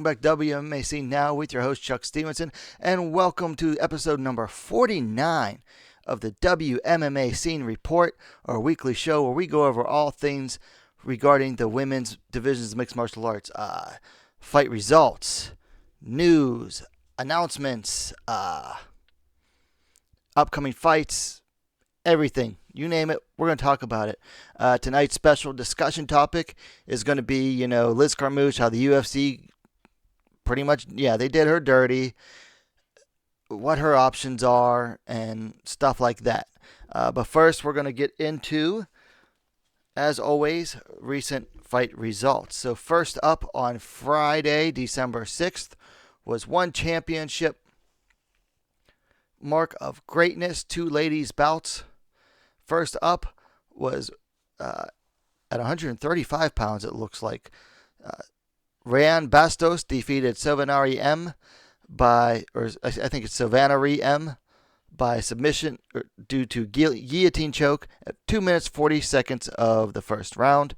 back to WMMA Scene Now with your host Chuck Stevenson, and welcome to episode number 49 of the WMMA Scene Report, our weekly show where we go over all things regarding the women's divisions of mixed martial arts, fight results, news, announcements, upcoming fights, everything. You name it, we're going to talk about it. Tonight's special discussion topic is going to be, Liz Carmouche, how the UFC pretty much, they did her dirty, what her options are, and stuff like that. But first, we're going to get into, as always, recent fight results. So first up on Friday, December 6th, was one championship mark of greatness, two ladies bouts. First up was at 135 pounds, it looks like. Rayan Bastos defeated Silvanari M by submission due to guillotine choke at 2 minutes 40 seconds of the first round.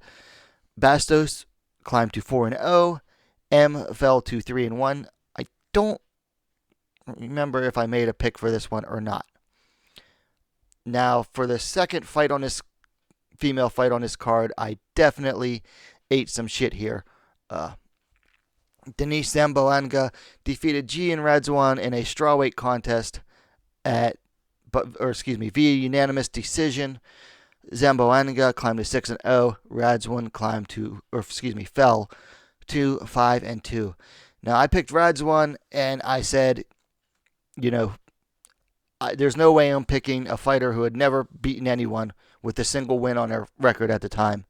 Bastos climbed to 4-0. M fell to 3-1. I don't remember if I made a pick for this one or not. Now, for the second fight on this female fight on this card, I definitely ate some shit here. Denise Zamboanga defeated Gian Radzwan in a strawweight contest via unanimous decision. Zamboanga climbed to 6-0. Radzwan fell to 5-2. Now, I picked Radzwan, and I said, there's no way I'm picking a fighter who had never beaten anyone with a single win on their record at the time.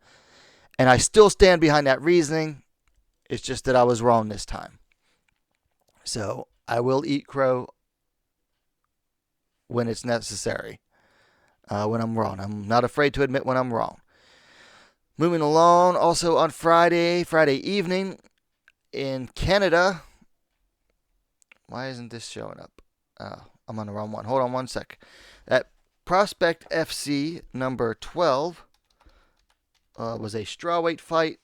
And I still stand behind that reasoning. It's just that I was wrong this time. So I will eat crow when it's necessary, when I'm wrong. I'm not afraid to admit when I'm wrong. Moving along, also on Friday evening in Canada. Why isn't this showing up? I'm on the wrong one. Hold on one sec. At Prospect FC number 12 was a strawweight fight.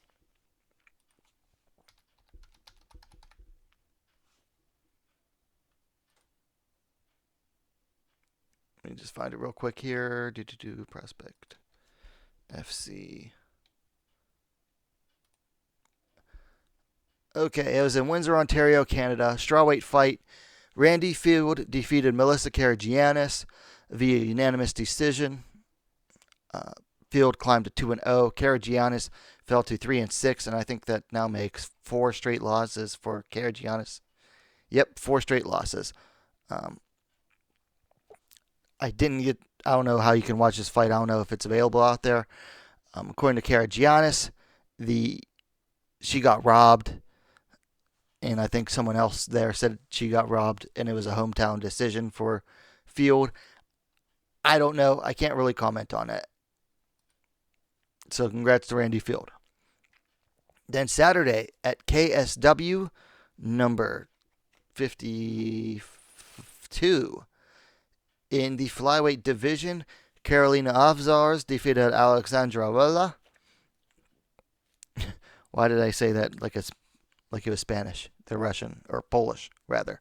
Let me just find it real quick here. Prospect FC. Okay, it was in Windsor, Ontario, Canada. Strawweight fight. Randy Field defeated Melissa Karagiannis via unanimous decision. Field climbed to 2-0. Karagiannis fell to 3-6, and I think that now makes 4 straight losses for Karagiannis. Yep, 4 straight losses. I don't know how you can watch this fight. I don't know if it's available out there. According to Karagiannis, she got robbed. And I think someone else there said she got robbed, and it was a hometown decision for Field. I don't know. I can't really comment on it. So congrats to Randy Field. Then Saturday at KSW number 52 in the flyweight division, Carolina Avzars defeated Alexandra Vela. Why did I say that like it was Spanish? They're Russian, or Polish, rather.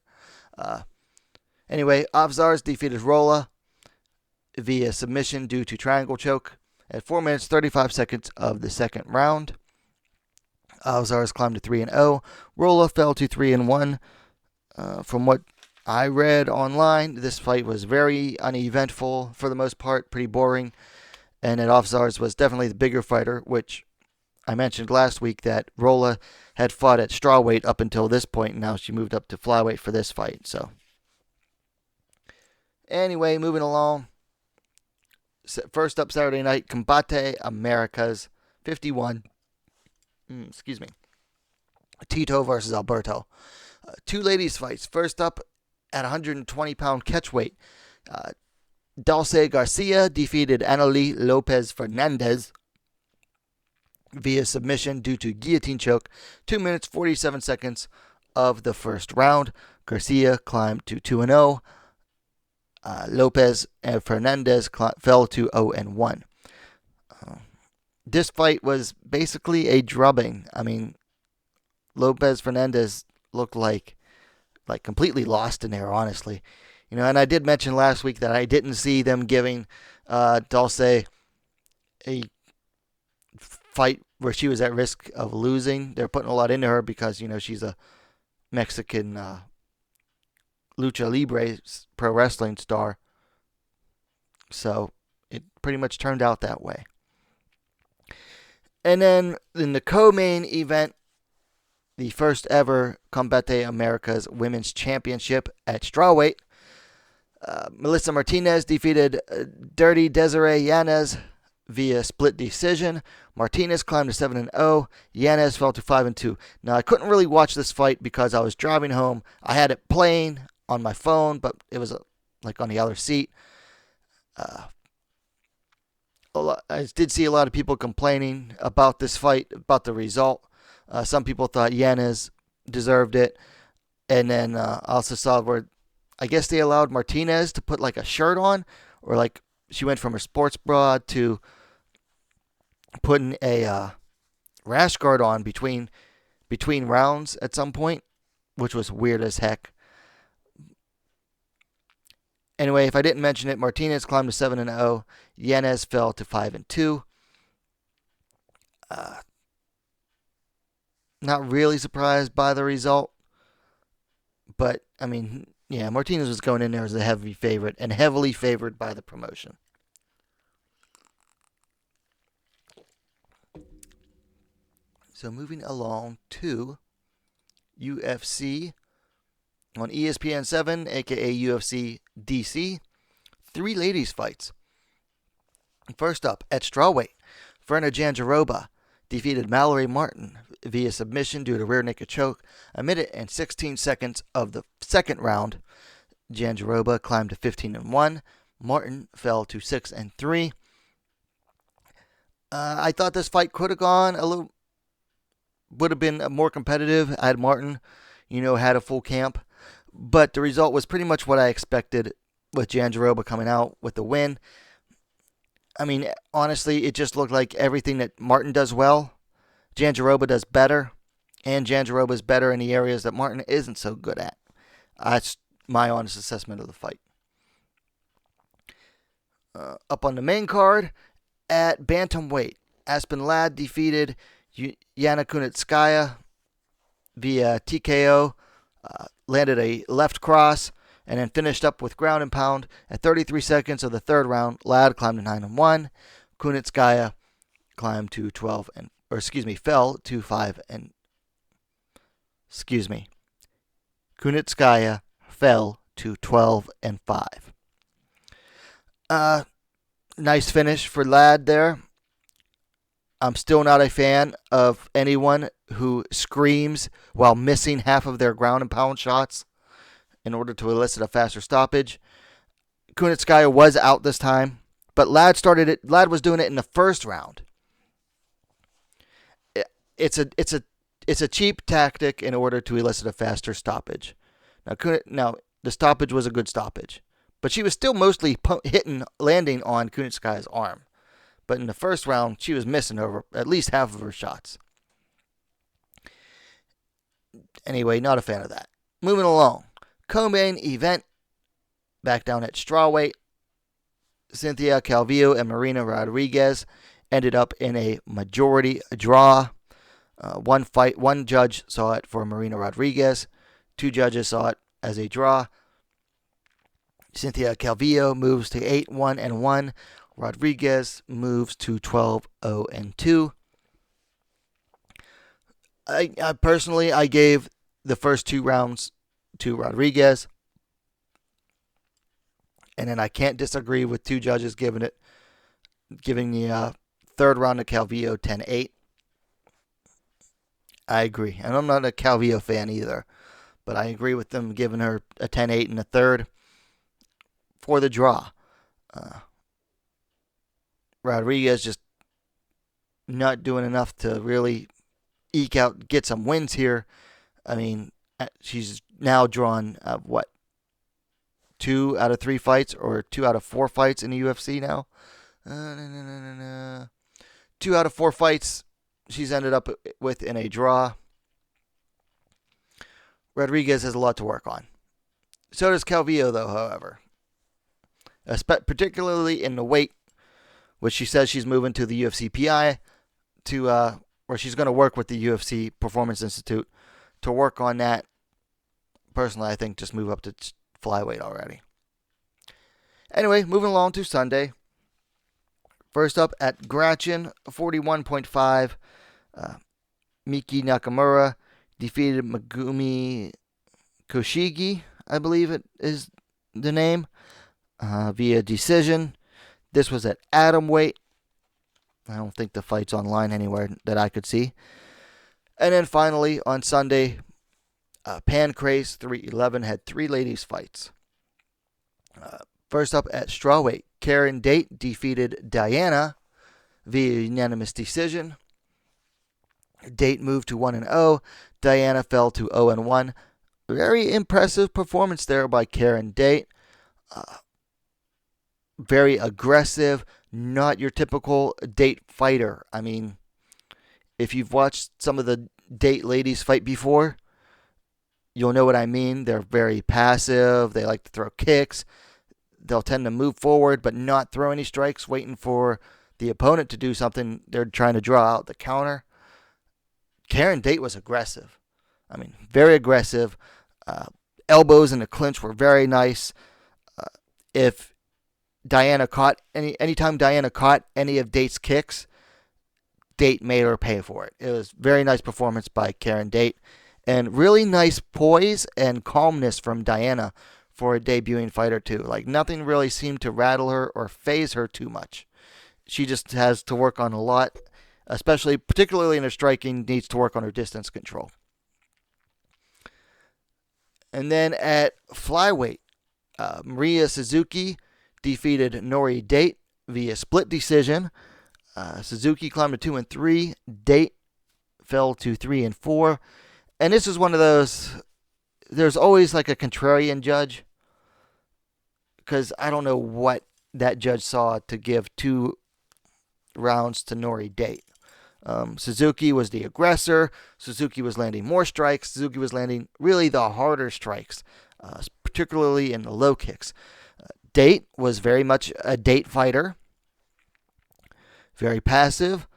Anyway, Avzars defeated Rolla via submission due to triangle choke at 4 minutes 35 seconds of the second round. Avzars climbed to 3-0. Rolla fell to 3-1. From what I read online, this fight was very uneventful for the most part, pretty boring, and that Avzars was definitely the bigger fighter, which I mentioned last week that Rolla had fought at strawweight up until this point, and now she moved up to flyweight for this fight. So, anyway, moving along. First up Saturday night, Combate Americas 51. Tito versus Alberto. 2 ladies fights. First up at 120-pound catchweight. Dulce Garcia defeated Annalie Lopez Fernandez via submission due to guillotine choke, 2 minutes 47 seconds of the first round. Garcia climbed to 2-0. Lopez and Fernandez fell to 0-1. This fight was basically a drubbing. I mean, Lopez Fernandez looked like completely lost in there, honestly. And I did mention last week that I didn't see them giving Dulce a fight where she was at risk of losing. They're putting a lot into her because she's a Mexican lucha libre pro wrestling star. So it pretty much turned out that way. And then in the co-main event, the first ever Combate Americas Women's Championship at strawweight, Melissa Martinez defeated Dirty Desiree Yanez via split decision. Martinez climbed to 7-0. Yanez fell to 5-2. Now, I couldn't really watch this fight because I was driving home. I had it playing on my phone, but it was on the other seat. I did see a lot of people complaining about this fight, about the result. Some people thought Yanez deserved it. And then I also saw where I guess they allowed Martinez to put a shirt on, or she went from her sports bra to putting a rash guard on between rounds at some point, which was weird as heck. Anyway, if I didn't mention it, Martinez climbed to 7-0. Yanez fell to 5-2. Not really surprised by the result, but I mean, yeah, Martinez was going in there as a heavy favorite and heavily favored by the promotion. So moving along to UFC on ESPN 7, aka UFC DC, 3 ladies fights. First up, at strawweight, Verna Jandiroba defeated Mallory Martin via submission due to rear naked choke. A minute and 16 seconds of the second round, Jandiroba climbed to 15-1. Martin fell to 6-3. I thought this fight could have gone would have been more competitive had Martin, had a full camp. But the result was pretty much what I expected, with Jandiroba coming out with the win. I mean, honestly, it just looked like everything that Martin does well, Jandiroba does better, and Jandiroba is better in the areas that Martin isn't so good at. That's my honest assessment of the fight. Up on the main card, at bantamweight, Aspen Ladd defeated Yana Kunitskaya via TKO, landed a left cross, and then finished up with ground and pound. At 33 seconds of the third round, Ladd climbed to 9-1. Kunitskaya fell to 5 and Kunitskaya fell to 12-5. Nice finish for Ladd there. I'm still not a fan of anyone who screams while missing half of their ground and pound shots in order to elicit a faster stoppage. Kunitskaya was out this time, but Ladd was doing it in the first round. It's a cheap tactic in order to elicit a faster stoppage. Now the stoppage was a good stoppage, but she was still mostly landing on Kunitskaya's arm. But in the first round, she was missing over at least half of her shots. Anyway, not a fan of that. Moving along. Co-main event. Back down at strawweight. Cynthia Calvillo and Marina Rodriguez ended up in a majority draw. One judge saw it for Marina Rodriguez. 2 judges saw it as a draw. Cynthia Calvillo moves to 8-1-1. Rodriguez moves to 12-0-2. I personally gave the first 2 rounds to Rodriguez, and then I can't disagree with 2 judges giving the third round to Calvillo 10-8. I agree, and I'm not a Calvillo fan either, but I agree with them giving her a 10-8 in the third for the draw. Rodriguez just not doing enough to really get some wins here. I mean, she's now drawn 2 out of 3 fights, or 2 out of 4 fights in the UFC now. 2 out of 4 fights she's ended up with in a draw. Rodriguez has a lot to work on. So does Calvillo, though, however. Particularly in the weight, which she says she's moving to the UFC PI, or she's going to work with the UFC Performance Institute to work on that. Personally, I think just move up to flyweight already. Anyway, moving along to Sunday. First up at Gratchen, 41.5. Miki Nakamura defeated Megumi Koshigi, I believe it is the name, via decision. This was at atomweight. I don't think the fight's online anywhere that I could see. And then finally, on Sunday, Pancrase 311 had 3 ladies' fights. First up at strawweight, Karen Date defeated Diana via unanimous decision. Date moved to 1-0. Diana fell to 0-1. Very impressive performance there by Karen Date. Very aggressive, not your typical Date fighter. I mean, if you've watched some of the Date ladies fight before, you'll know what I mean. They're very passive. They like to throw kicks. They'll tend to move forward but not throw any strikes, waiting for the opponent to do something. They're trying to draw out the counter. Karen Date was aggressive. I mean, very aggressive. Elbows in the clinch were very nice. If Diana caught anytime Diana caught any of Date's kicks, Date made her pay for it. It was very nice performance by Karen Date, and really nice poise and calmness from Diana for a debuting fighter too. Like, nothing really seemed to rattle her or faze her too much. She just has to work on a lot, particularly in her striking, needs to work on her distance control. And then at flyweight, Maria Suzuki defeated Nori Date via split decision. Suzuki climbed to 2-3. Date fell to 3-4. And this is one of those, there's always like a contrarian judge, because I don't know what that judge saw to give 2 rounds to Nori Date. Suzuki was the aggressor. Suzuki was landing more strikes. Suzuki was landing really the harder strikes, particularly in the low kicks. Date was very much a Date fighter. Very passive.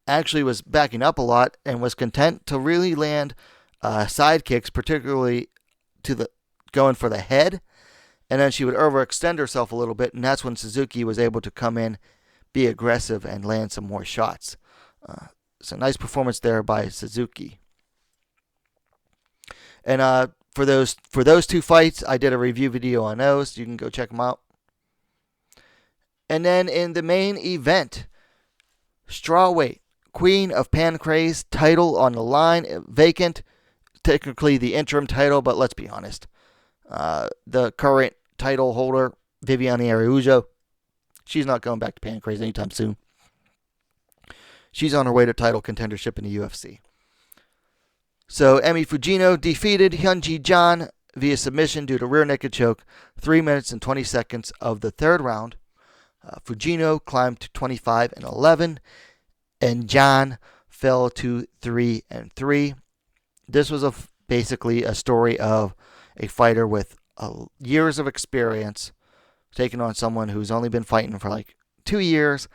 Actually was backing up a lot and was content to really land side kicks, particularly going for the head. And then she would overextend herself a little bit, and that's when Suzuki was able to come in, be aggressive, and land some more shots. So nice performance there by Suzuki. And for those 2 fights, I did a review video on those. So you can go check them out. And then in the main event, strawweight, Queen of Pancrase, title on the line, vacant. Technically the interim title, but let's be honest. The current title holder, Viviane Araújo, she's not going back to Pancrase anytime soon. She's on her way to title contendership in the UFC. So Emi Fujino defeated Hyunji John via submission due to rear naked choke, 3 minutes and 20 seconds of the 3rd round. Fujino climbed to 25-11, and John fell to 3-3. This was basically a story of a fighter with years of experience taking on someone who's only been fighting for like 2 years,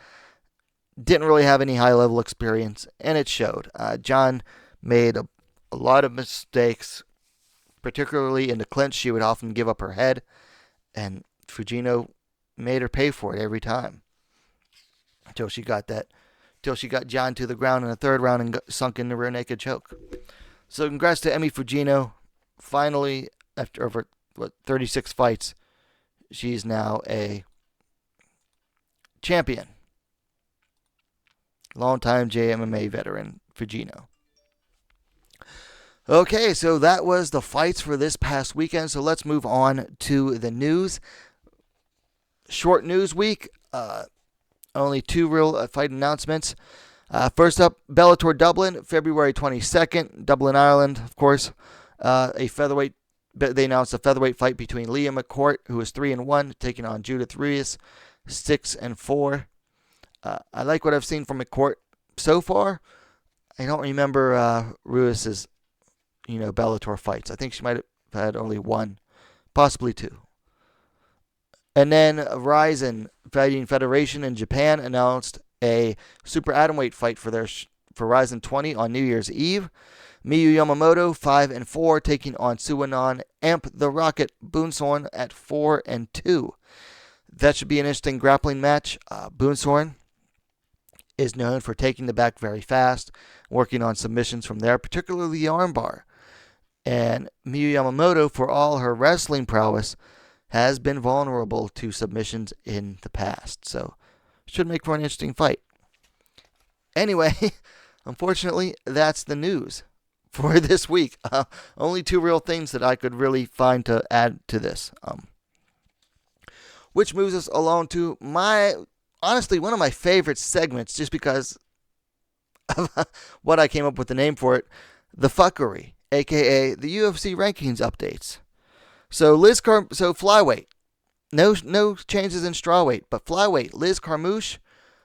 didn't really have any high-level experience, and it showed. John made a lot of mistakes, particularly in the clinch. She would often give up her head, and Fujino made her pay for it every time until she got John to the ground in the 3rd round and sunk in the rear naked choke. So congrats to Emi Fujino. Finally, after over 36 fights, she's now a champion. Longtime WMMA veteran Fujino. Okay, so that was the fights for this past weekend. So let's move on to the news. Short news week. Only 2 real fight announcements. First up, Bellator Dublin, February 22nd. Dublin, Ireland, of course. They announced a featherweight fight between Leah McCourt, who is 3-1, taking on Judith Ruiz, 6-4. I like what I've seen from McCourt so far. I don't remember Ruiz's Bellator fights. I think she might have had only one, possibly two. And then Rizin Fighting Federation in Japan announced a super atomweight fight for Rizin 20 on New Year's Eve. Miyu Yamamoto 5-4 taking on Suwanon Amp the Rocket Boonsorn at 4-2. That should be an interesting grappling match. Boonsorn is known for taking the back very fast, working on submissions from there, particularly the armbar. And Miyu Yamamoto, for all her wrestling prowess, has been vulnerable to submissions in the past. So, should make for an interesting fight. Anyway, unfortunately, that's the news for this week. Only two real things that I could really find to add to this. Which moves us along to honestly, one of my favorite segments, just because of what I came up with the name for it, the fuckery, aka the UFC rankings updates. So flyweight, no changes in strawweight, but flyweight, Liz Carmouche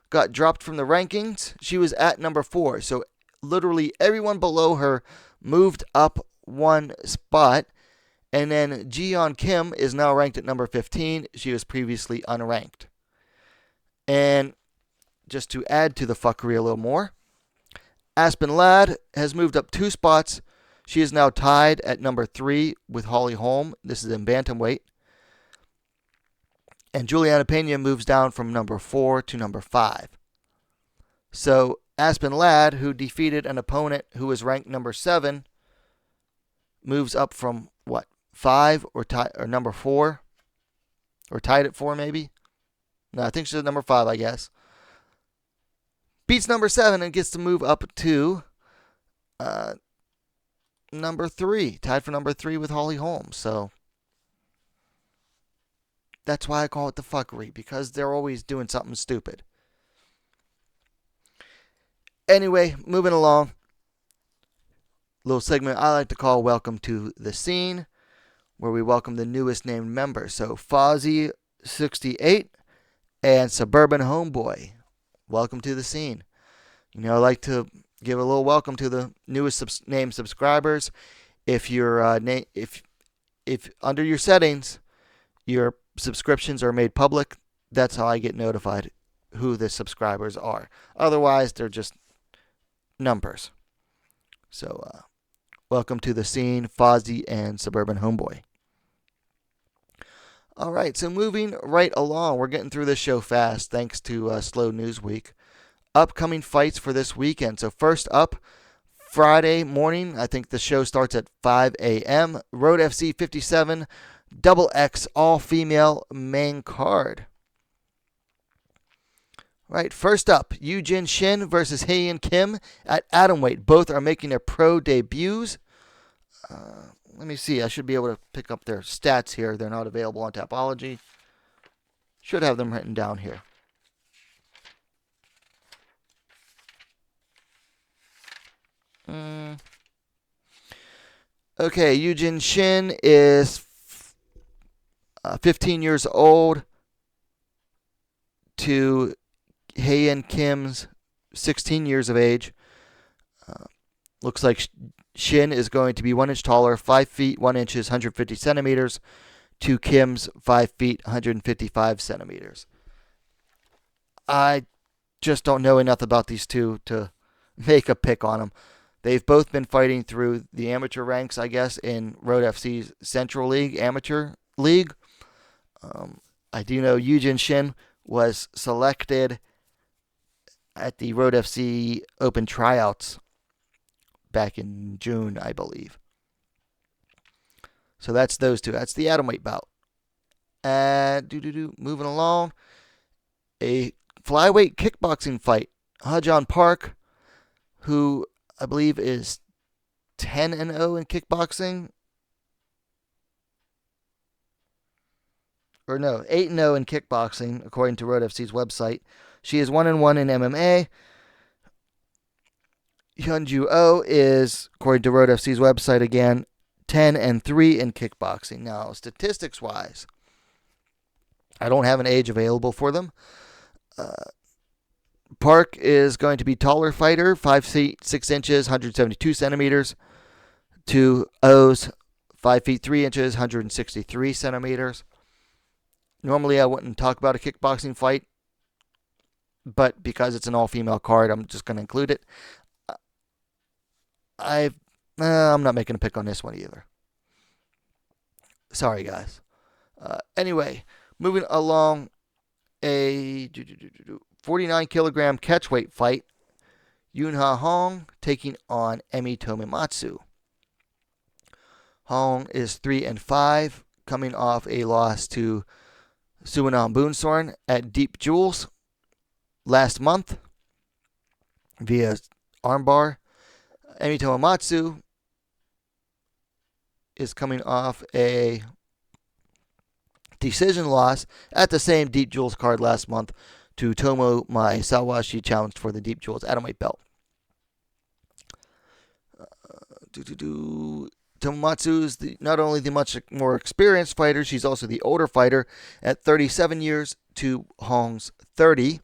got dropped from the rankings. She was at number 4, so literally everyone below her moved up one spot. And then Ji-yeon Kim is now ranked at number 15. She was previously unranked. And just to add to the fuckery a little more, Aspen Ladd has moved up 2 spots. She is now tied at number 3 with Holly Holm. This is in bantamweight. And Juliana Pena moves down from number 4 to number 5. So Aspen Ladd, who defeated an opponent who was ranked number 7, moves up from 5 or number 4, or tied at 4 maybe. No, I think she's at number 5, I guess. Beats number 7 and gets to move up to number 3, tied for number 3 with Holly Holm. So that's why I call it the fuckery, because they're always doing something stupid. Anyway, moving along. Little segment I like to call Welcome to the Scene, where we welcome the newest named member. So Fozzy68 and Suburban Homeboy, welcome to the scene. I like to give a little welcome to the newest named subscribers. If you're if under your settings your subscriptions are made public, that's how I get notified who the subscribers are. Otherwise, they're just numbers. So, welcome to the scene, Fozzy and Suburban Homeboy. All right, so moving right along, we're getting through this show fast thanks to Slow News Week. Upcoming fights for this weekend. So first up, Friday morning, I think the show starts at 5 a.m. Road FC 57, Double X all-female main card. Right, first up, Yujin Shin versus Haeyeon Kim at atomweight. Both are making their pro debuts. Let me see. I should be able to pick up their stats here. They're not available on Tapology. Should have them written down here. Okay, Yujin Shin is 15 years old to Haeyeon Kim's 16 years of age. Looks like Shin is going to be 1 inch taller, 5 feet 1 inches, 150 centimeters, to Kim's 5 feet 155 centimeters. I just don't know enough about these two to make a pick on them. They've both been fighting through the amateur ranks, I guess, in Road FC's Central League Amateur League. I do know Yujin Shin was selected at the Road FC Open Tryouts back in June, I believe. So that's those two. That's the atomweight bout. Moving along, a flyweight kickboxing fight. Ha-Jon Park, who I believe is 10-0 in kickboxing. Or no, 8-0 in kickboxing, according to Road FC's website. She is 1-1 in MMA. Hyunju Oh is, according to Road FC's website again, 10-3 in kickboxing. Now, statistics-wise, I don't have an age available for them. Park is going to be taller fighter, 5 feet 6 inches, 172 centimeters, Two O's, 5 feet 3 inches, 163 centimeters. Normally, I wouldn't talk about a kickboxing fight, but because it's an all-female card, I'm just going to include it. I'm not making a pick on this one either. Sorry, guys. Anyway, moving along, a 49 kilogram catchweight fight. Yunha Hong taking on Emi Tomimatsu. Hong is 3-5, coming off a loss to Suwon Boonsorn at Deep Jewels last month via armbar. Emi Tomimatsu is coming off a decision loss at the same Deep Jewels card last month to Tomo Maesawa. She challenged for the Deep Jewels atomweight belt. Tomomatsu is not only the much more experienced fighter, she's also the older fighter at 37 years to Hong's 30.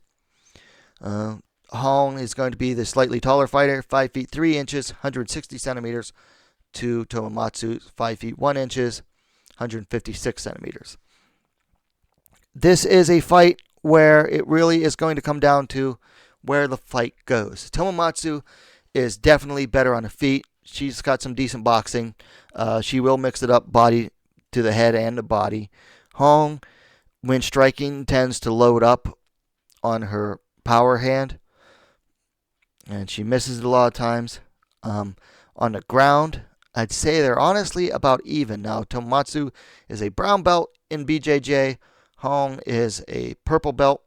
Hong is going to be the slightly taller fighter, 5 feet 3 inches, 160 centimeters, to Tomomatsu's 5 feet 1 inches, 156 centimeters. This is a fight where it really is going to come down to where the fight goes. Tomomatsu is definitely better on the feet. She's got some decent boxing. She will mix it up, body to the head and the body. Hong, when striking, tends to load up on her power hand, and she misses it a lot of times. On the ground, I'd say they're honestly about even. Now, Tomomatsu is a brown belt in BJJ. Hong is a purple belt.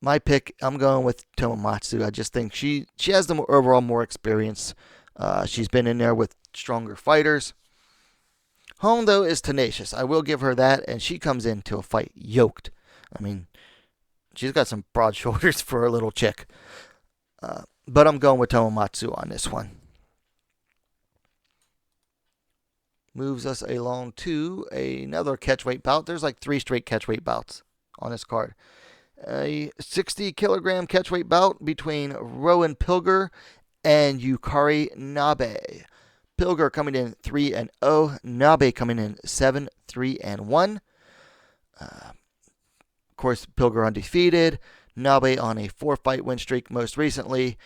My pick, I'm going with Tomomatsu. I just think she has the overall more experience. She's been in there with stronger fighters. Hong, though, is tenacious. I will give her that, and she comes into a fight yoked. I mean, she's got some broad shoulders for a little chick. But I'm going with Tomomatsu on this one. Moves us along to another catchweight bout. There's like 3 straight catchweight bouts on this card. A 60 kilogram catchweight bout between Rowan Pilger and Yukari Nabe. Pilger coming in 3-0. Nabe coming in 7-3-1. Of course, Pilger undefeated. Nabe on a 4-fight win streak most recently.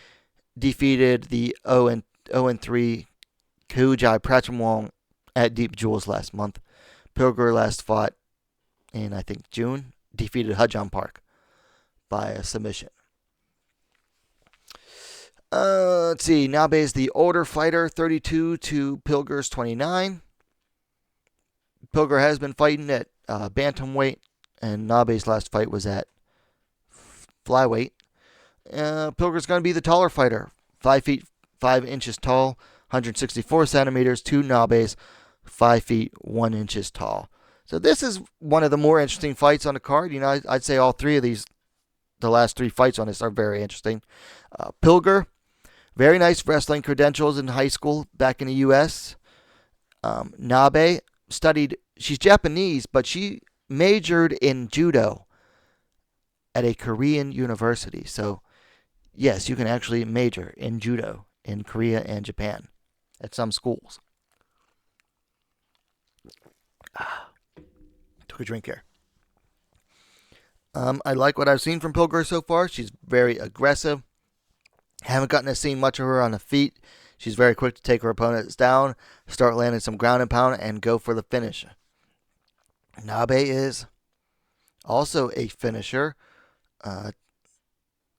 Defeated the 0-3 Kujai Prachimwong at Deep Jewels last month. Pilger last fought in, I think, June. Defeated Hajjan Park by a submission. Let's see. Nabe is the older fighter, 32 to Pilger's 29. Pilger has been fighting at bantamweight, and Nabe's last fight was at flyweight. Pilger's going to be the taller fighter, 5 feet 5 inches tall, 164 centimeters to Nabe's 5 feet 1 inches tall. So this is one of the more interesting fights on the card. You know, I'd say all 3 of these, the last 3 fights on this, are very interesting. Pilger, very nice wrestling credentials in high school back in the U.S. Nabe studied, she's Japanese, but she majored in judo at a Korean university. So, yes, you can actually major in judo in Korea and Japan at some schools. Took a drink here. I like what I've seen from Pilger so far. She's very aggressive. Haven't gotten to see much of her on the feet. She's very quick to take her opponents down, start landing some ground and pound, and go for the finish. Nabe is also a finisher. Her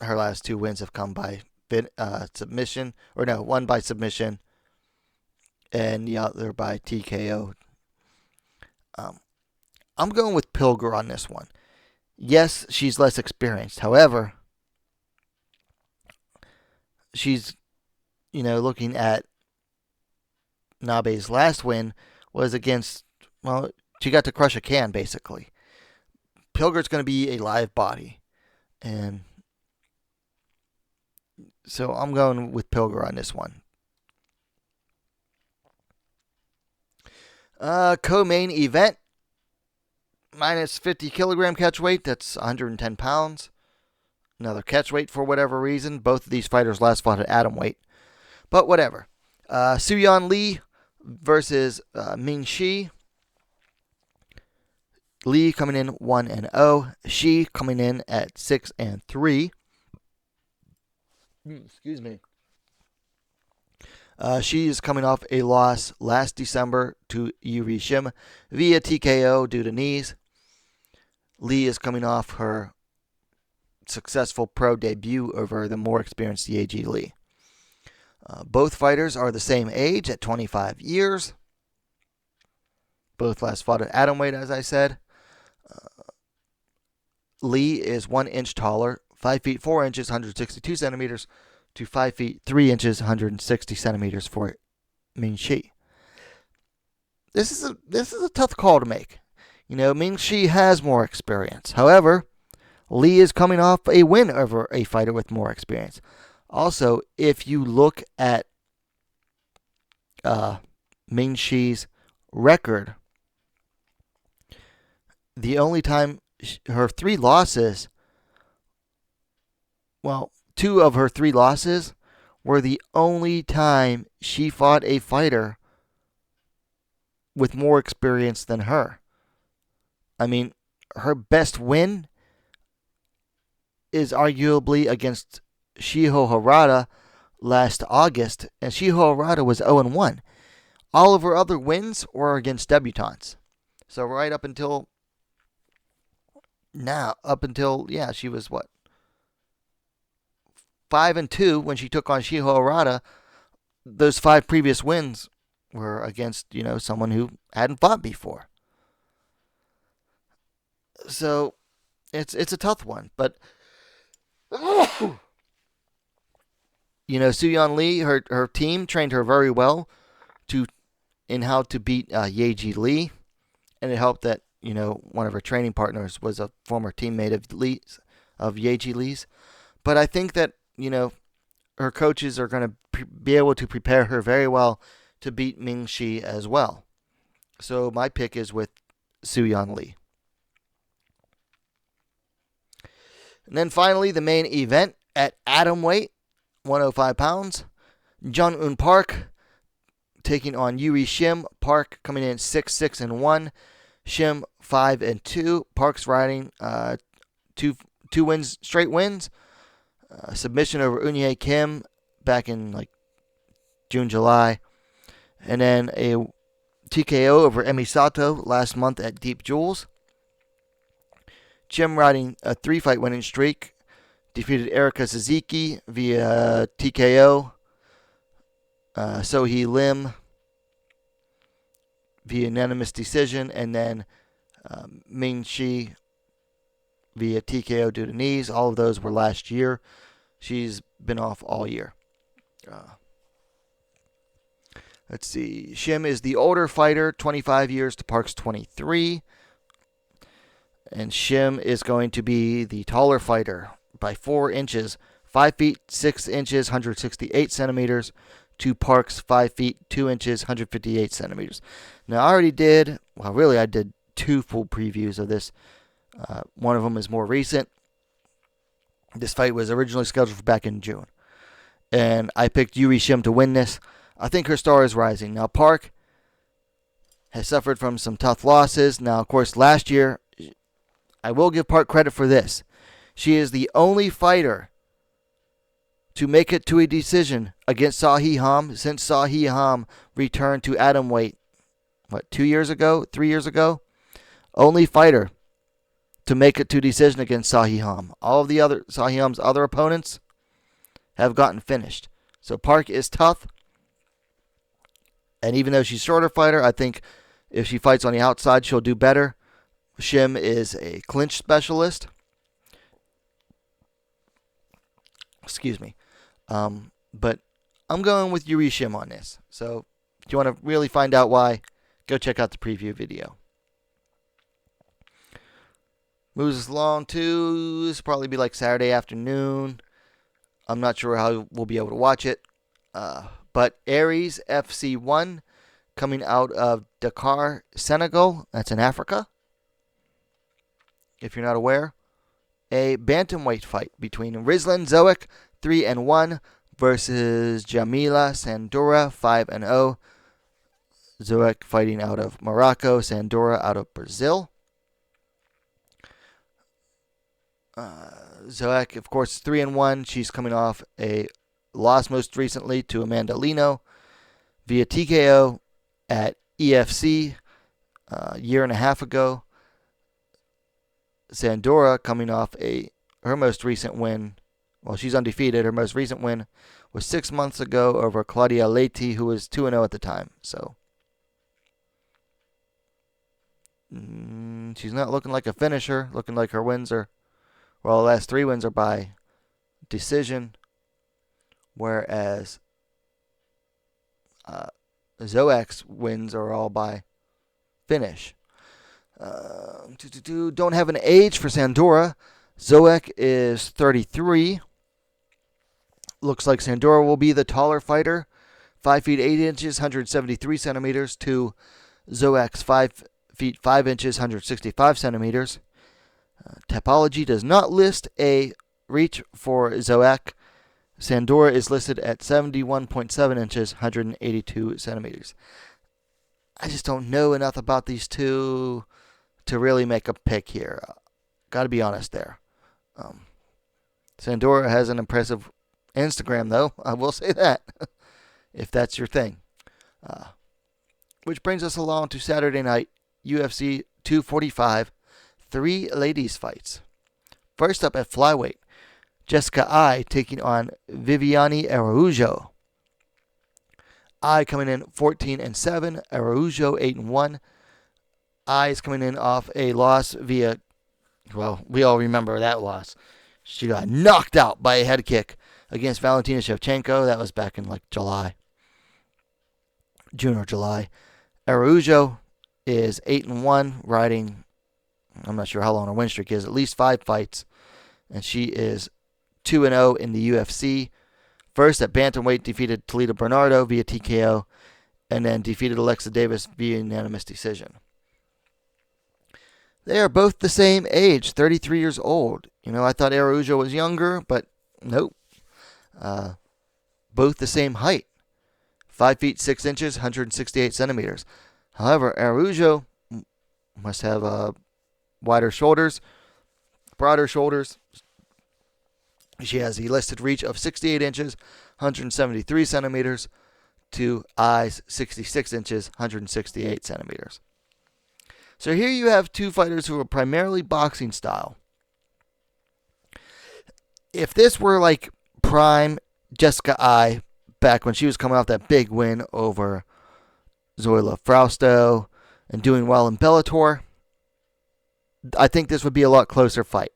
last 2 wins have come by submission, or no, one by submission, and the other by TKO. I'm going with Pilger on this one. Yes, she's less experienced. However, she's, looking at Nabe's last win was against, well, she got to crush a can, basically. Pilger's going to be a live body. And so I'm going with Pilger on this one. Co-main event. Minus 50 kilogram catch weight. That's 110 pounds. Another catch weight for whatever reason. Both of these fighters last fought at atom weight. But whatever. Su-Yeon Lee versus Min Shi. Lee coming in 1-0. Shi coming in at 6-3. Excuse me. She is coming off a loss last December to Yuri Shim via TKO due to knees. Lee is coming off her successful pro debut over the more experienced Yeji Lee. Both fighters are the same age at 25 years. Both last fought at atomweight, as I said. Lee is 1 inch taller, 5 feet 4 inches, 162 centimeters, to 5 feet 3 inches, 160 centimeters for Min Shi. This is a tough call to make. You know, Min Shi has more experience. However, Lee is coming off a win over a fighter with more experience. Also, if you look at Min Shi's record, the only time her 3 losses, well, 2 of her 3 losses were the only time she fought a fighter with more experience than her. I mean, her best win is arguably against Shiho Harada last August, and Shiho Harada was 0-1. All of her other wins were against debutantes. So right up until now, she was what? 5-2 when she took on Shiho Harada. Those 5 previous wins were against, someone who hadn't fought before. So it's a tough one, but Su-Yeon Lee, her team trained her very well in how to beat Yeji Lee, and it helped that one of her training partners was a former teammate of Yeji Lee's. But I think that her coaches are going to be able to prepare her very well to beat Min Shi as well. So my pick is with Su-Yeon Lee. And then finally, the main event at atomweight, 105 pounds. Jung-Eun Park taking on Yuri Shim. Park coming in 6-1. Shim 5-2. Park's riding two straight wins. Submission over Eunhye Kim back in June, July. And then a TKO over Emi Sato last month at Deep Jewels. Shim riding a 3-fight winning streak. Defeated Erika Suzuki via TKO. So-hee Lim via unanimous decision. And then Min Shi via TKO due to knees. All of those were last year. She's been off all year. Let's see. Shim is the older fighter, 25 years to Park's 23. And Shim is going to be the taller fighter by 4 inches, 5 feet 6 inches, 168 centimeters, to Park's 5 feet 2 inches, 158 centimeters. Now, I did 2 full previews of this. One of them is more recent. This fight was originally scheduled for back in June. And I picked Yuri Shim to win this. I think her star is rising. Now, Park has suffered from some tough losses. Now, of course, last year, I will give Park credit for this. She is the only fighter to make it to a decision against Seo-hee Ham since Seo-hee Ham returned to atomweight, 3 years ago? Only fighter to make it to decision against Seo-hee Ham. All of the other Seo-hee Ham's other opponents have gotten finished. So Park is tough. And even though she's a shorter fighter, I think if she fights on the outside, she'll do better. Shim is a clinch specialist. Excuse me. But I'm going with Yuri Shim on this. So if you want to really find out why, go check out the preview video. Moves us along to, this will probably be Saturday afternoon. I'm not sure how we'll be able to watch it. But Aries FC1 coming out of Dakar, Senegal. That's in Africa. If you're not aware. A bantamweight fight between Rizlan Zoic, 3-1, versus Jamila Sandora, 5-0. Zoek fighting out of Morocco, Sandora out of Brazil. Zoek, of course, is 3-1. She's coming off a loss most recently to Amanda Lino via TKO at EFC a year and a half ago. Sandora coming off her most recent win. Well, she's undefeated. Her most recent win was 6 months ago over Claudia Leite, who was 2-0 at the time. So she's not looking like a finisher. Looking like her wins are, well, the last 3 wins are by decision, whereas Zoek's wins are all by finish. Don't have an age for Sandora. Zoek is 33. Looks like Sandora will be the taller fighter. 5 feet 8 inches, 173 centimeters to Zoek's 5 feet 5 inches, 165 centimeters. Tapology does not list a reach for Zoek. Sandora is listed at 71.7 inches, 182 centimeters. I just don't know enough about these two to really make a pick here. Got to be honest there. Sandora has an impressive Instagram, though. I will say that, if that's your thing. Which brings us along to Saturday night, UFC 245, 3 ladies fights. First up at flyweight, Jessica Ai taking on Viviane Araújo. Ai coming in 14-7, Araújo 8-1. Ai is coming in off a loss via, well, we all remember that loss. She got knocked out by a head kick against Valentina Shevchenko. That was back in like June or July. Araújo is 8-1, riding, I'm not sure how long her win streak is, at least 5 fights. And she is 2-0 in the UFC. First at bantamweight, defeated Toledo Bernardo via TKO, and then defeated Alexa Davis via unanimous decision. They are both the same age, 33 years old. I thought Araújo was younger, but nope. Both the same height, 5 feet 6 inches, 168 centimeters. However, Araújo must have wider shoulders, broader shoulders. She has a listed reach of 68 inches, 173 centimeters, to Ai's 66 inches, 168 centimeters. So here you have 2 fighters who are primarily boxing style. If this were like prime Jessica Ai, back when she was coming off that big win over Zoila Frausto and doing well in Bellator, I think this would be a lot closer fight.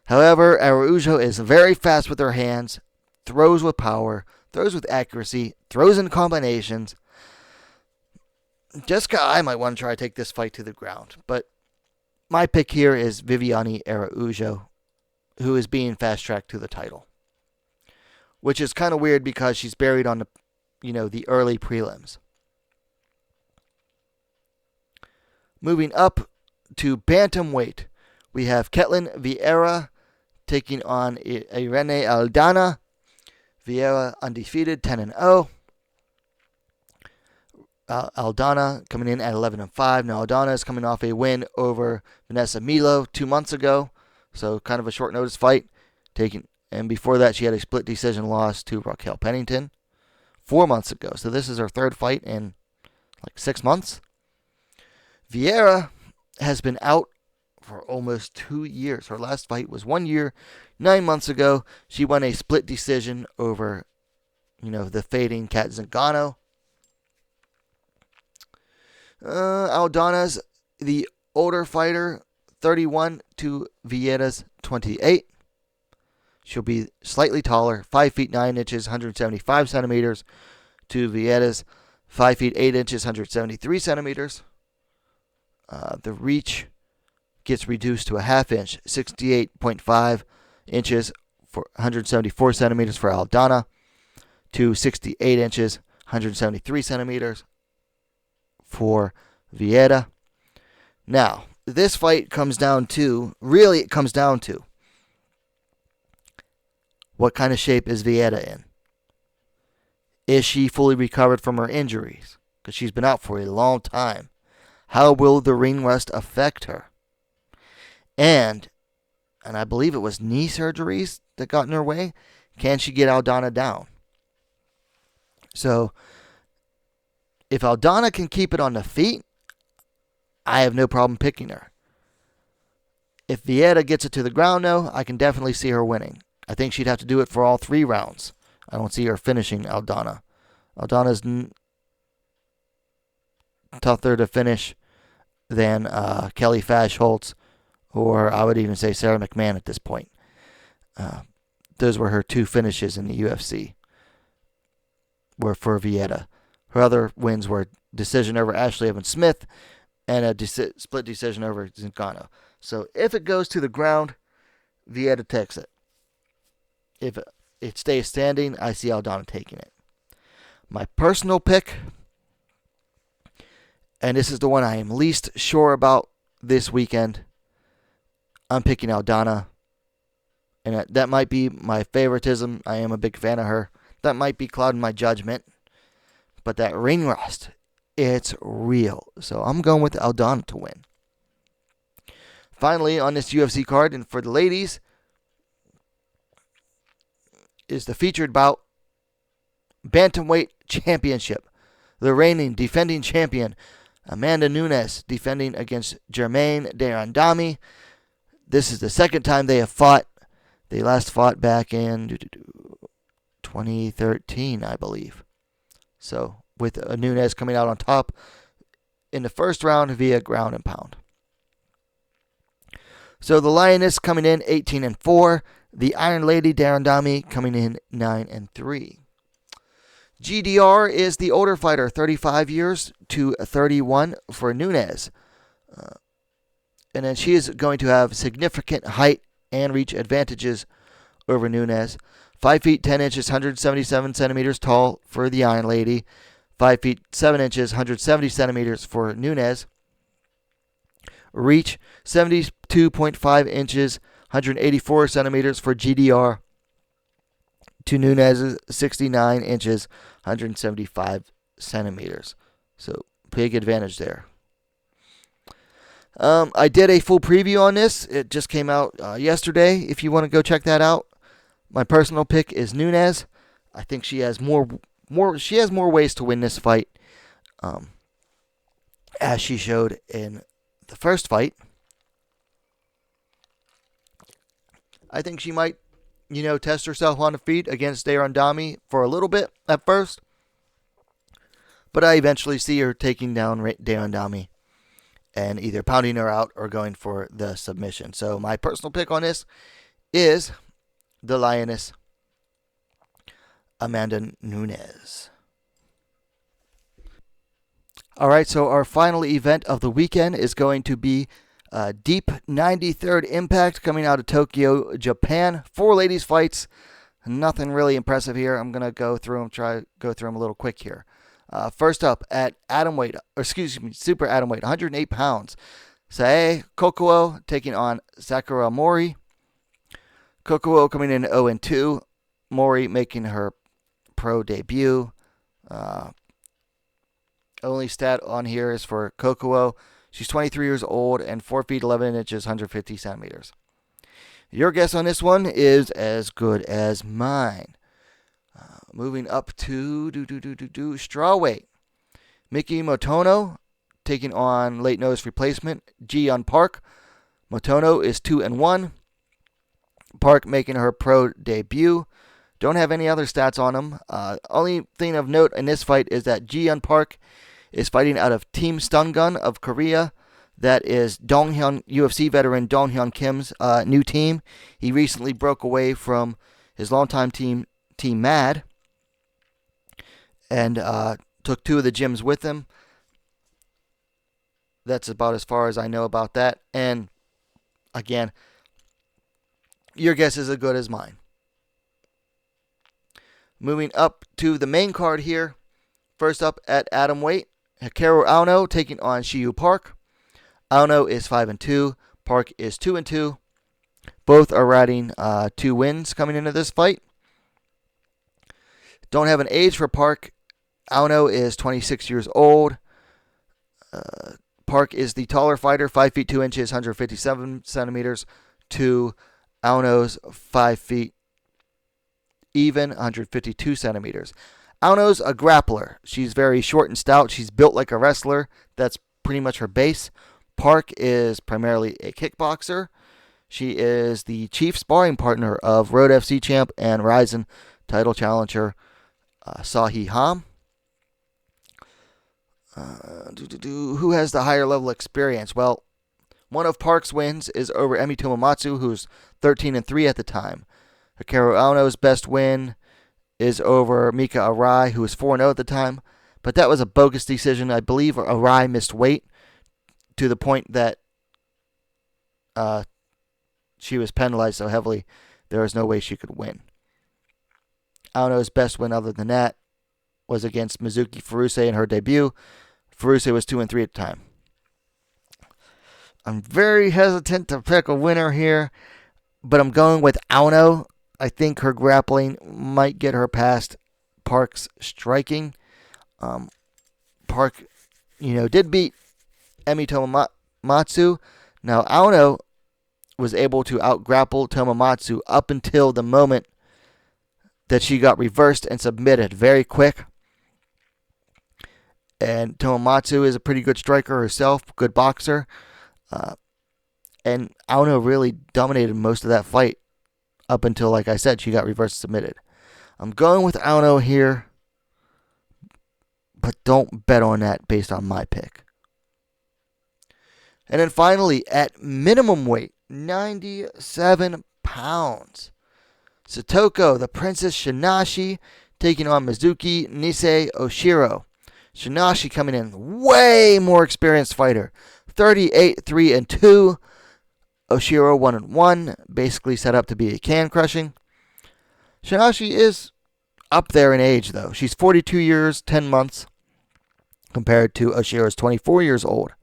However, Araújo is very fast with her hands, throws with power, throws with accuracy, throws in combinations. Jessica Ai might want to try to take this fight to the ground, but my pick here is Viviane Araújo, who is being fast-tracked to the title, which is kind of weird because she's buried on the early prelims. Moving up to bantamweight, we have Ketlin Vieira taking on Irene Aldana. Vieira undefeated, 10-0. Aldana coming in at 11-5. Now Aldana is coming off a win over Vanessa Milo 2 months ago, so kind of a short notice fight. And before that, she had a split decision loss to Raquel Pennington 4 months ago. So this is her 3rd fight in like 6 months. Vieira has been out for almost 2 years. Her last fight was 1 year, 9 months ago. She won a split decision over, the fading Kat Zingano. Aldana's the older fighter, 31 to Vieira's 28. She'll be slightly taller, 5 feet 9 inches, 175 centimeters, to Vieira's 5 feet 8 inches, 173 centimeters. The reach gets reduced to a half inch, 68.5 inches for 174 centimeters for Aldana, to 68 inches, 173 centimeters for Vieira. Now, this fight comes down to What kind of shape is Vieta in? Is she fully recovered from her injuries? Because she's been out for a long time. How will the ring rust affect her? And I believe it was knee surgeries that got in her way. Can she get Aldana down? So, if Aldana can keep it on the feet, I have no problem picking her. If Vieta gets it to the ground, though, I can definitely see her winning. I think she'd have to do it for all 3 rounds. I don't see her finishing Aldana. Aldana's tougher to finish than Kelly Fash-Holtz, or I would even say Sarah McMahon at this point. Those were her 2 finishes in the UFC, were for Vieta. Her other wins were decision over Ashley Evans-Smith and a split decision over Zingano. So if it goes to the ground, Vieta takes it. If it stays standing, I see Aldana taking it. My personal pick, and this is the one I am least sure about this weekend, I'm picking Aldana. And that might be my favoritism. I am a big fan of her. That might be clouding my judgment. But that ring rust, it's real. So I'm going with Aldana to win. Finally, on this UFC card, and for the ladies, is the featured bout Bantamweight Championship. The reigning defending champion, Amanda Nunes, defending against Germaine de Randamie. This is the second time they have fought. They last fought back in 2013, I believe. So, with Nunes coming out on top in the first round via ground and pound. So, the Lioness coming in 18-4. The Iron Lady de Randamie coming in 9-3. GDR is the older fighter, 35 years to 31 for Nunes. And then she is going to have significant height and reach advantages over Nunes. 5 feet 10 inches, 177 centimeters tall for the Iron Lady. 5 feet 7 inches, 170 centimeters for Nunes. Reach 72.5 inches, 184 centimeters for GDR. To Nunes' 69 inches, 175 centimeters. So, big advantage there. I did a full preview on this. It just came out yesterday. If you want to go check that out, my personal pick is Nunes. I think she has more ways to win this fight, as she showed in the first fight. I think she might, test herself on the feet against de Randamie for a little bit at first, but I eventually see her taking down de Randamie and either pounding her out or going for the submission. So my personal pick on this is the Lioness, Amanda Nunes. All right, so our final event of the weekend is going to be Deep 93rd Impact coming out of Tokyo, Japan. 4 ladies fights. Nothing really impressive here. I'm going to go through them a little quick here. First up at super atomweight, 108 pounds. Sae Kokuo taking on Sakura Mori. Kokuo coming in 0-2. Mori making her pro debut. Only stat on here is for Kokuo. She's 23 years old and 4 feet 11 inches, 150 centimeters. Your guess on this one is as good as mine. Moving up to strawweight. Miki Motono taking on late notice replacement Ji-Yeon Park. Motono is 2-1. Park making her pro debut. Don't have any other stats on him. Only thing of note in this fight is that Ji-Yeon Park is fighting out of Team Stun Gun of Korea. That is Donghyun UFC veteran Donghyun Kim's new team. He recently broke away from his longtime team Mad, and took 2 of the gyms with him. That's about as far as I know about that. And again, your guess is as good as mine. Moving up to the main card here. First up at atomweight, Hikaru Aono taking on Shiyu Park. Aono is 5-2. Park is 2-2. Both are riding 2 wins coming into this fight. Don't have an age for Park. Auno is 26 years old. Park is the taller fighter, 5 feet 2 inches, 157 centimeters, to Auno's 5 feet even, 152 centimeters. Auno's a grappler. She's very short and stout. She's built like a wrestler. That's pretty much her base. Park is primarily a kickboxer. She is the chief sparring partner of Road FC champ and Ryzen title challenger Sahi Ham. Who has the higher level experience? Well, one of Park's wins is over Emi Tomomatsu, who's 13-3 at the time. Hikaru Aono's best win is over Mika Arai, who was 4-0 at the time. But that was a bogus decision. I believe Arai missed weight to the point that she was penalized so heavily there was no way she could win. Aono's best win other than that was against Mizuki Furuse in her debut. Furuse was 2-3 at the time. I'm very hesitant to pick a winner here, but I'm going with Aono. I think her grappling might get her past Park's striking. Park, did beat Emi Tomomatsu. Now, Aono was able to out-grapple Tomomatsu up until the moment that she got reversed and submitted very quick. And Tomomatsu is a pretty good striker herself, good boxer. And Aono really dominated most of that fight up until, like I said, she got reversed submitted. I'm going with Aono here, but don't bet on that based on my pick. And then finally, at minimum weight, 97 pounds, Satoko, the Princess Shinashi, taking on Mizuki Nisei Oshiro. Shinashi coming in way more experienced fighter, 38-3-2. Oshiro 1-1, basically set up to be a can crushing. Shinashi is up there in age though. She's 42 years, 10 months, compared to Oshiro's 24 years old.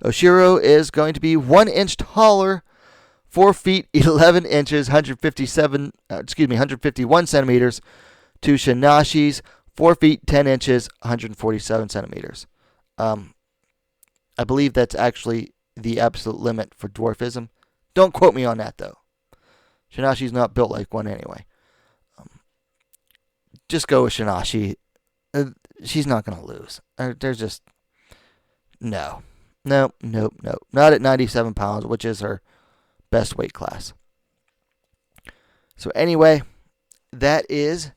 Oshiro is going to be 1 inch taller, 4 feet 11 inches, 151 centimeters, to Shinashi's 4 feet 10 inches, 147 centimeters. I believe that's actually the absolute limit for dwarfism. Don't quote me on that, though. Shinashi's not built like one anyway. Just go with Shinashi. She's not going to lose. There's just... No. Not at 97 pounds, which is her best weight class. So anyway, that is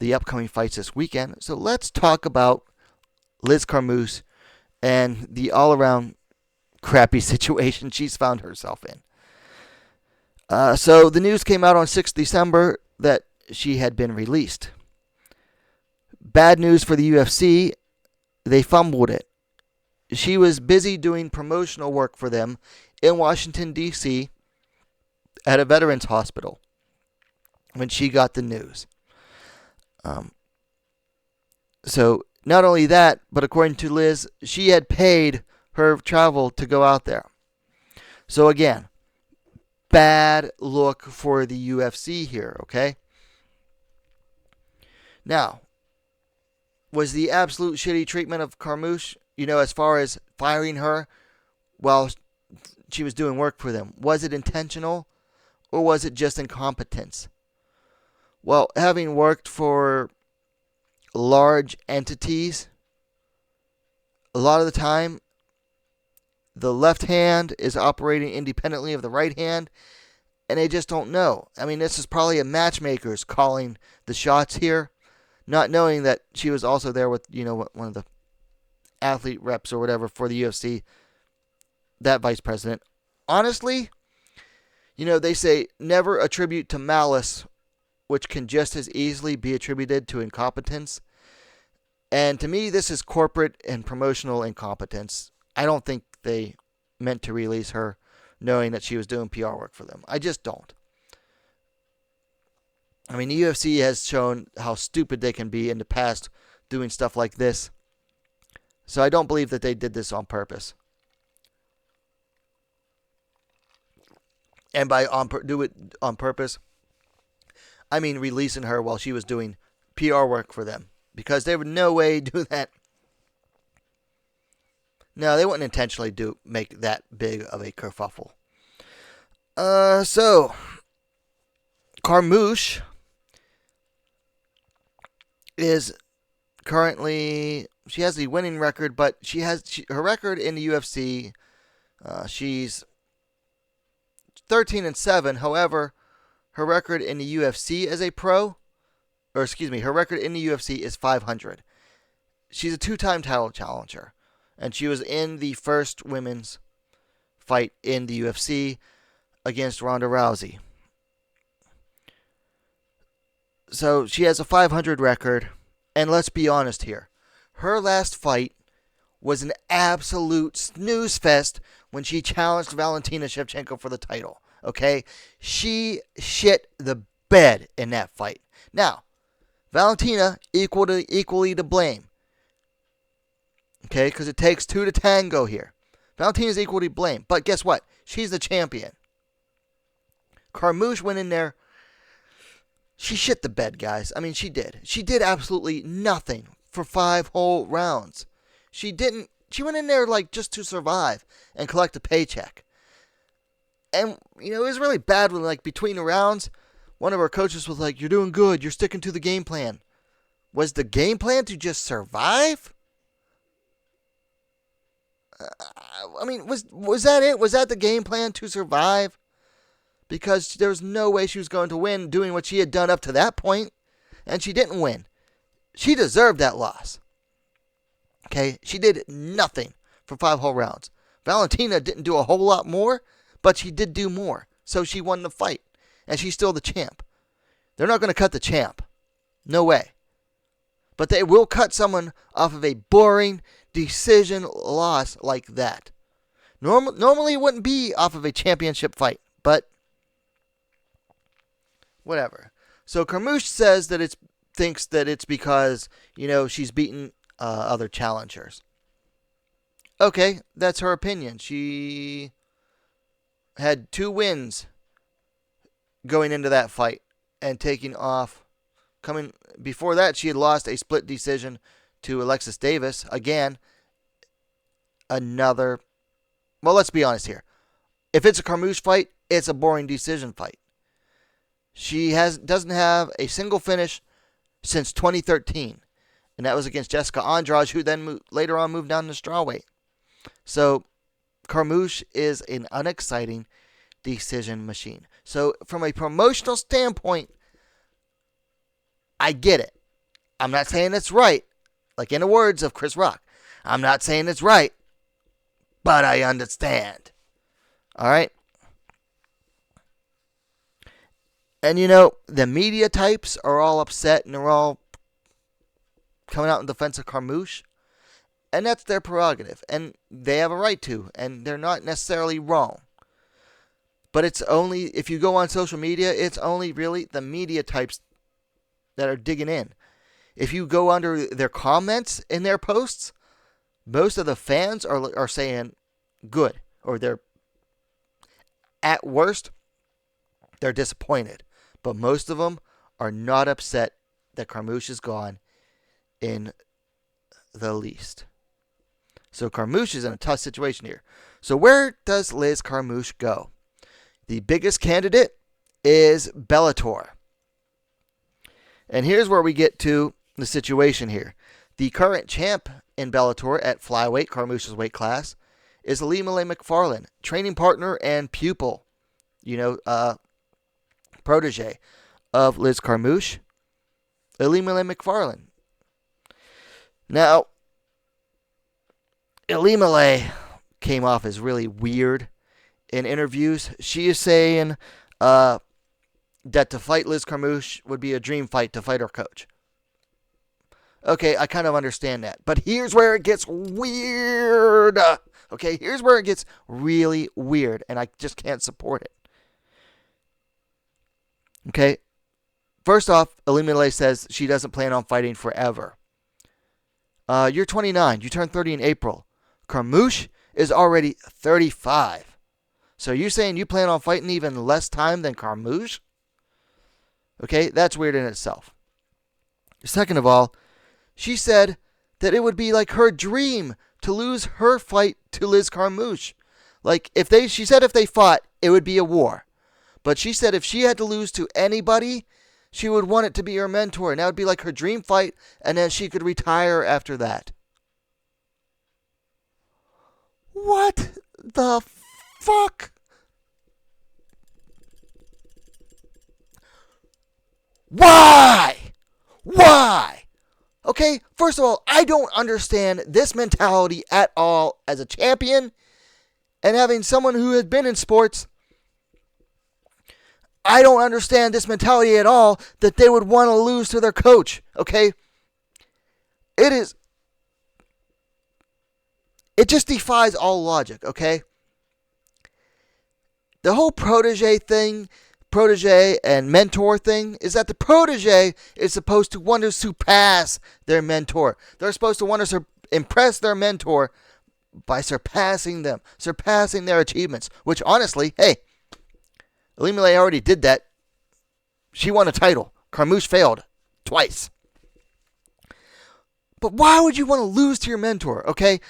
the upcoming fights this weekend. So let's talk about Liz Carmouche and the all-around crappy situation she's found herself in. So the news came out on 6th December that she had been released. Bad news for the UFC. They fumbled it. She was busy doing promotional work for them in Washington, D.C. at a veterans hospital when she got the news. So not only that, but according to Liz, she had paid her travel to go out there. So again, bad look for the UFC here, okay? Now, was the absolute shitty treatment of Carmouche, as far as firing her while she was doing work for them, was it intentional or was it just incompetence? Well, having worked for large entities, a lot of the time, the left hand is operating independently of the right hand, and they just don't know. I mean, this is probably a matchmaker's calling the shots here, not knowing that she was also there with, one of the athlete reps or whatever for the UFC, that vice president. Honestly, they say never attribute to malice, which can just as easily be attributed to incompetence. And to me, this is corporate and promotional incompetence. I don't think they meant to release her knowing that she was doing PR work for them. I just don't. I mean, the UFC has shown how stupid they can be in the past doing stuff like this. So I don't believe that they did this on purpose. and by do it on purpose, I mean releasing her while she was doing PR work for them, because they would no way do that. No, they wouldn't intentionally make that big of a kerfuffle. So Carmouche is currently, she has the winning record, but her record in the UFC. She's 13-7. However, her record in the UFC as a pro, her record in the UFC is 500. She's a 2-time title challenger, and she was in the first women's fight in the UFC against Ronda Rousey. So she has a 500 record, and let's be honest here. Her last fight was an absolute snooze fest when she challenged Valentina Shevchenko for the title. Okay? She shit the bed in that fight. Now, Valentina equally to blame. Okay? Because it takes two to tango here. Valentina's equally to blame. But guess what? She's the champion. Carmouche went in there. She shit the bed, guys. I mean, she did. She did absolutely nothing for 5 whole rounds. She went in there like just to survive and collect a paycheck. And, it was really bad when, like, between the rounds, one of our coaches was like, "You're doing good. You're sticking to the game plan." Was the game plan to just survive? I mean, was that it? Was that the game plan, to survive? Because there was no way she was going to win doing what she had done up to that point. And she didn't win. She deserved that loss. Okay? She did nothing for 5 whole rounds. Valentina didn't do a whole lot more, but she did do more. So she won the fight. And she's still the champ. They're not going to cut the champ. No way. But they will cut someone off of a boring decision loss like that. Normally it wouldn't be off of a championship fight. But whatever. So Carmouche says that thinks that it's because, she's beaten other challengers. Okay, that's her opinion. She had 2 wins going into that fight and taking off. Before that, she had lost a split decision to Alexis Davis. Again, well, let's be honest here. If it's a Carmouche fight, it's a boring decision fight. She doesn't have a single finish since 2013, and that was against Jessica Andrade, who then later on moved down to strawweight. So Carmouche is an unexciting decision machine. So from a promotional standpoint, I get it. I'm not saying it's right, like in the words of Chris Rock. I'm not saying it's right, but I understand. All right? And the media types are all upset and they're all coming out in defense of Carmouche. And that's their prerogative. And they have a right to. And they're not necessarily wrong. But it's only, if you go on social media, it's only really the media types that are digging in. If you go under their comments in their posts, most of the fans are saying good. Or they're, at worst, they're disappointed. But most of them are not upset that Carmouche is gone in the least. So Carmouche is in a tough situation here. So where does Liz Carmouche go? The biggest candidate is Bellator. And here's where we get to the situation here. The current champ in Bellator at flyweight, Carmouche's weight class, is Ilima-Lei Macfarlane, training partner and pupil. Protege of Liz Carmouche, Ilima-Lei Macfarlane. Now, Ilima-Lei came off as really weird in interviews. She is saying that to fight Liz Carmouche would be a dream fight to fight her coach. Okay, I kind of understand that. But here's where it gets weird. Okay, here's where it gets really weird, and I just can't support it. Okay, first off, Ilima-Lei says she doesn't plan on fighting forever. You're 29. You turned 30 in April. Carmouche is already 35. So you're saying you plan on fighting even less time than Carmouche? Okay, that's weird in itself. Second of all, she said that it would be like her dream to lose her fight to Liz Carmouche. Like, she said if they fought, it would be a war. But she said if she had to lose to anybody, she would want it to be her mentor. And that would be like her dream fight, and then she could retire after that. What the fuck? Why? Why? Okay, first of all, I don't understand this mentality at all as a champion, and having someone who has been in sports, I don't understand this mentality at all that they would want to lose to their coach, okay? It just defies all logic, okay? The whole protege and mentor thing, is that the protege is supposed to want to surpass their mentor. They're supposed to want to impress their mentor by surpassing them, surpassing their achievements, which honestly, hey, Ilima-Lei already did that. She won a title. Carmouche failed twice. But why would you want to lose to your mentor, okay?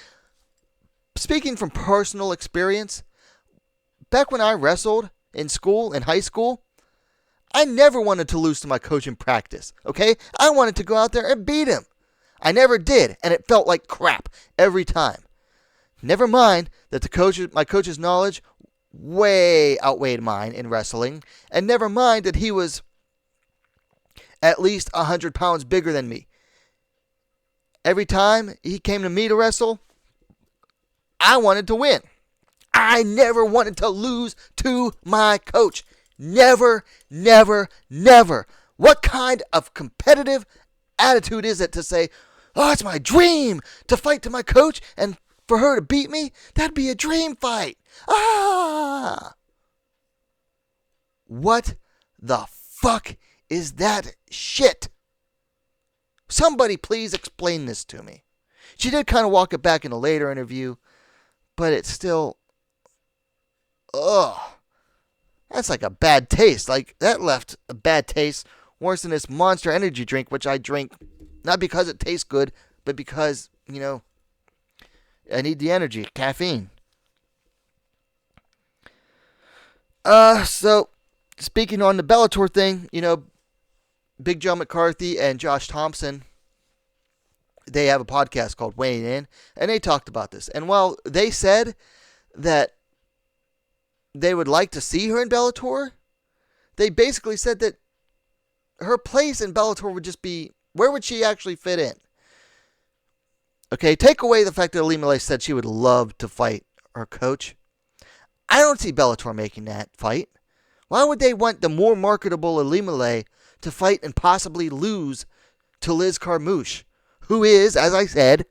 Speaking from personal experience, back when I wrestled in school, in high school, I never wanted to lose to my coach in practice, okay? I wanted to go out there and beat him. I never did, and it felt like crap every time. Never mind that my coach's knowledge way outweighed mine in wrestling, and never mind that he was at least 100 pounds bigger than me. Every time he came to me to wrestle, I wanted to win. I never wanted to lose to my coach. Never, never, never. What kind of competitive attitude is it to say, oh, it's my dream to fight to my coach and for her to beat me? That'd be a dream fight. Ah! What the fuck is that shit? Somebody please explain this to me. She did kind of walk it back in a later interview, but it's still, ugh. That's like a bad taste. Like, that left a bad taste worse than this Monster Energy drink, which I drink not because it tastes good, but because, I need the energy, caffeine. So, speaking on the Bellator thing, Big Joe McCarthy and Josh Thompson, they have a podcast called Weighing In, and they talked about this. And while they said that they would like to see her in Bellator, they basically said that her place in Bellator would just be, where would she actually fit in? Okay, take away the fact that Ilima-Lei said she would love to fight her coach. I don't see Bellator making that fight. Why would they want the more marketable Ilima-Lei to fight and possibly lose to Liz Carmouche, who is, as I said,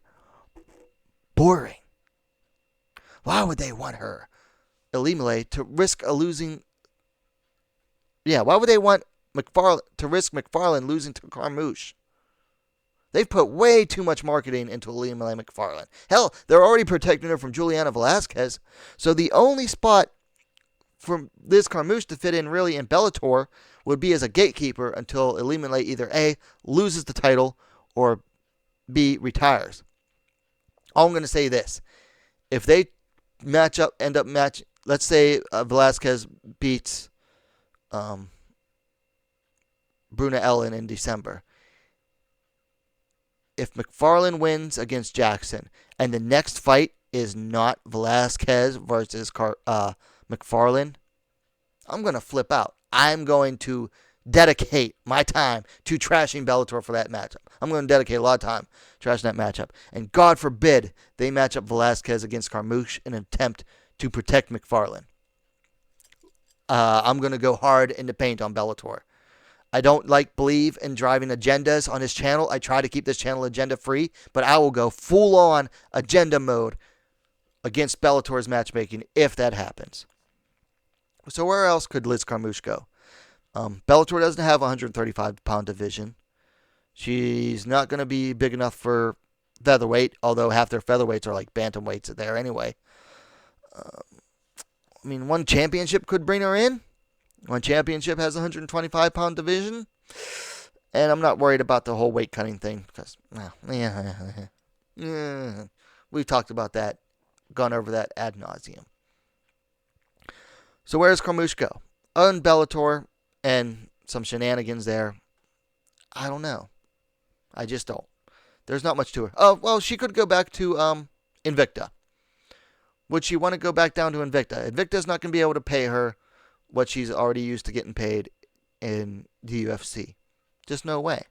boring? Why would they want her, Ilima-Lei, to risk a losing? Yeah, why would they want to risk Macfarlane losing to Carmouche? They've put way too much marketing into Ilima-Lei Macfarlane. Hell, they're already protecting her from Juliana Velasquez. So the only spot for Liz Carmouche to fit in really in Bellator would be as a gatekeeper until Ilima-Lei either A, loses the title, or B, retires. All I'm going to say this. If they let's say Velasquez beats Bruna Ellen in December. If Macfarlane wins against Jackson and the next fight is not Velasquez versus Macfarlane, I'm going to flip out. I'm going to dedicate my time to trashing Bellator for that matchup. I'm going to dedicate a lot of time trashing that matchup. And God forbid they match up Velasquez against Carmouche in an attempt to protect Macfarlane. I'm going to go hard in the paint on Bellator. I don't believe in driving agendas on this channel. I try to keep this channel agenda free, but I will go full on agenda mode against Bellator's matchmaking if that happens. So where else could Liz Carmouche go? Bellator doesn't have a 135-pound division. She's not going to be big enough for featherweight, although half their featherweights are like bantamweights there anyway. I mean, one championship could bring her in. One championship has a 125-pound division. And I'm not worried about the whole weight cutting thing because, well, yeah, we've talked about that, gone over that ad nauseum. So where does Carmouche go? On Bellator and some shenanigans there. I don't know. I just don't. There's not much to her. Oh, well, she could go back to Invicta. Would she want to go back down to Invicta? Invicta's not going to be able to pay her what she's already used to getting paid in the UFC. Just no way.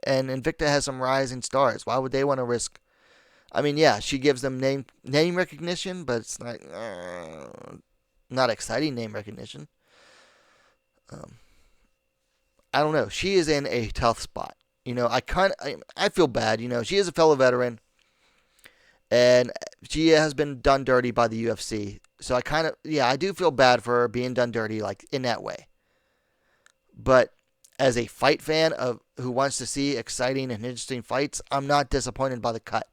And Invicta has some rising stars. Why would they want to risk? I mean, yeah, she gives them name recognition, but it's not exciting name recognition. I don't know. She is in a tough spot. You know, I feel bad. You know, she is a fellow veteran, and she has been done dirty by the UFC. So I do feel bad for her being done dirty like in that way. But as a fight fan who wants to see exciting and interesting fights, I'm not disappointed by the cut.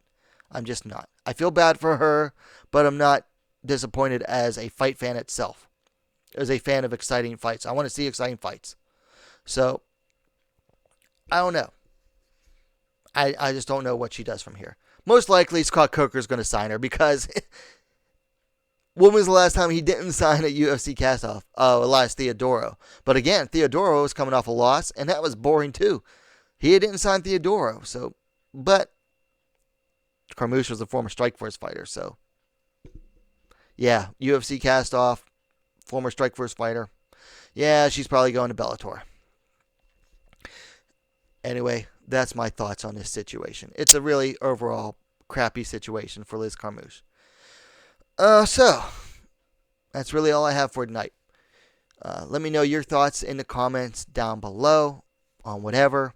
I'm just not. I feel bad for her, but I'm not disappointed as a fight fan itself. As a fan of exciting fights. I want to see exciting fights. So, I don't know. I just don't know what she does from here. Most likely Scott Coker is going to sign her because when was the last time he didn't sign a UFC cast-off? Elias Theodoro. But again, Theodoro was coming off a loss, and that was boring too. He didn't sign Theodoro, but Carmouche was a former Strikeforce fighter, so yeah, UFC cast-off, former Strikeforce fighter. Yeah, she's probably going to Bellator. Anyway, that's my thoughts on this situation. It's a really overall crappy situation for Liz Carmouche. So, that's really all I have for tonight. Let me know your thoughts in the comments down below on whatever.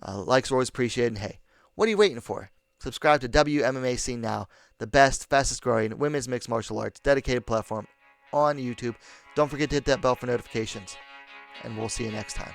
Likes are always appreciated. And hey, what are you waiting for? Subscribe to WMMA Scene Now, the best, fastest growing women's mixed martial arts dedicated platform on YouTube. Don't forget to hit that bell for notifications. And we'll see you next time.